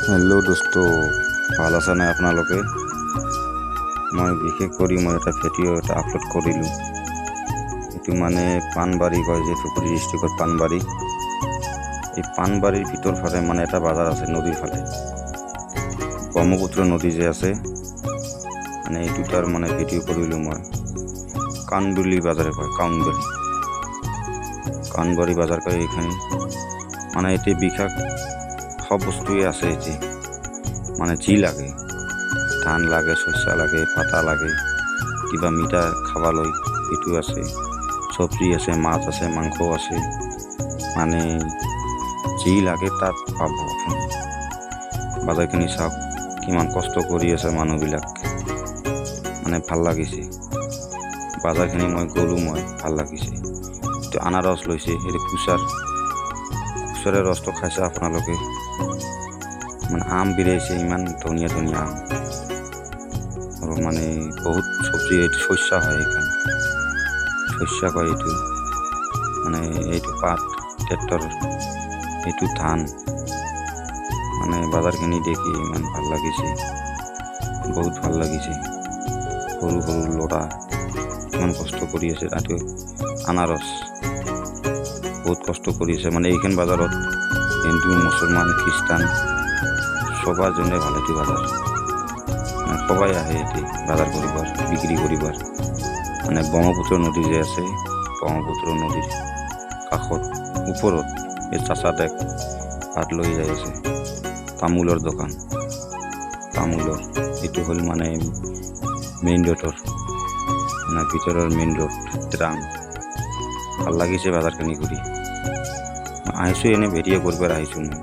Hello' দোস্ত, ভাল আছে নাই আপোনালোকে? মই বিশেষ কৰি এটা ভিডিঅ' এটা আপলোড কৰিলোঁ। এইটো পাণবাৰী কয় যে ধুবুৰী ডিষ্ট্ৰিক্টত পাণবাৰী। এই পাণবাৰীৰ ভিতৰ ফালে এটা বাজাৰ আছে নদীৰ ফালে, ব্ৰহ্মপুত্ৰ নদী যে আছে, এইটো তাৰ ভিডিঅ' কৰিলোঁ মই। কাণবুলি বাজাৰ কয়, কাণবাৰী বাজাৰ কয় এইখানি। এটি বিশেষ সব বস্তুৱে আছে এটি, যি লাগে, ধান লাগে, শস্য লাগে, পাতা লাগে, কিবা মিঠা খাবলৈ এইটো আছে, চব্জি আছে, মাছ আছে, মাংস আছে, যি লাগে তাত পাব আপুনি। বাজাৰখিনি চাওক, কিমান কষ্ট কৰি আছে মানুহবিলাক, ভাল লাগিছে। বাজাৰখিনি মই গ'লোঁ, ভাল লাগিছে। এইটো আনাৰস লৈছে, সেইটো কুচাৰে ৰসটো খাইছে আপোনালোকে? আম বিলাইছে, ইমান ধুনীয়া ধুনীয়া আম। আৰু বহুত চব্জি, এইটো শস্য হয়, এইখন শস্য কয় এইটো। এইটো পাত ট্ৰেক্টৰ, এইটো ধান। বাজাৰখিনি দেখি ইমান ভাল লাগিছে, বহুত ভাল লাগিছে। সৰু সৰু ল'ৰা কিমান কষ্ট কৰি আছে, তাতে আনাৰস বহুত কষ্ট কৰি আছে। এইখন বাজাৰত হিন্দু, মুছলমান, খ্ৰীষ্টান সবাৰ জন্য ভালো এটি বাজাৰ। সবাই আহে এটি বাজাৰ কৰিবাৰ, বিক্ৰি কৰিবাৰ। ব্ৰহ্মপুত্ৰ নদী যে আছে, ব্ৰহ্মপুত্ৰ নদীৰ কাষত ওপৰত এই চাচা দেখ ভাত লৈ যাই আছে। তামোলৰ দোকান, তামোলৰ এইটো হ'ল মেইন ৰোডৰ, ভিতৰৰ মেইন ৰোড ট্ৰাং। ভাল লাগিছে বাজাৰখিনি ঘূৰি। আহিছোঁ এনে ভিডিঅ' কৰিব আহিছোঁ মই।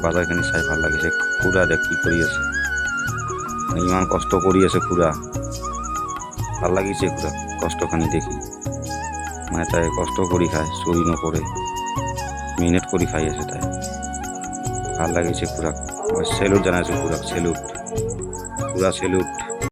বাজাৰখিনি চাই ভাল লাগিছে। খুৰা দেখ কি কৰি আছে, ইমান কষ্ট কৰি আছে খুৰা। ভাল লাগিছে খুৰা কষ্টখিনি দেখি। তাই কষ্ট কৰি খায়, চুৰি নকৰে, মেহনত কৰি খাই আছে তাই। ভাল লাগিছে খুৰাক, মই চেলুট জনাইছোঁ খুৰাক, চেলুট খুৰা, চেলুট।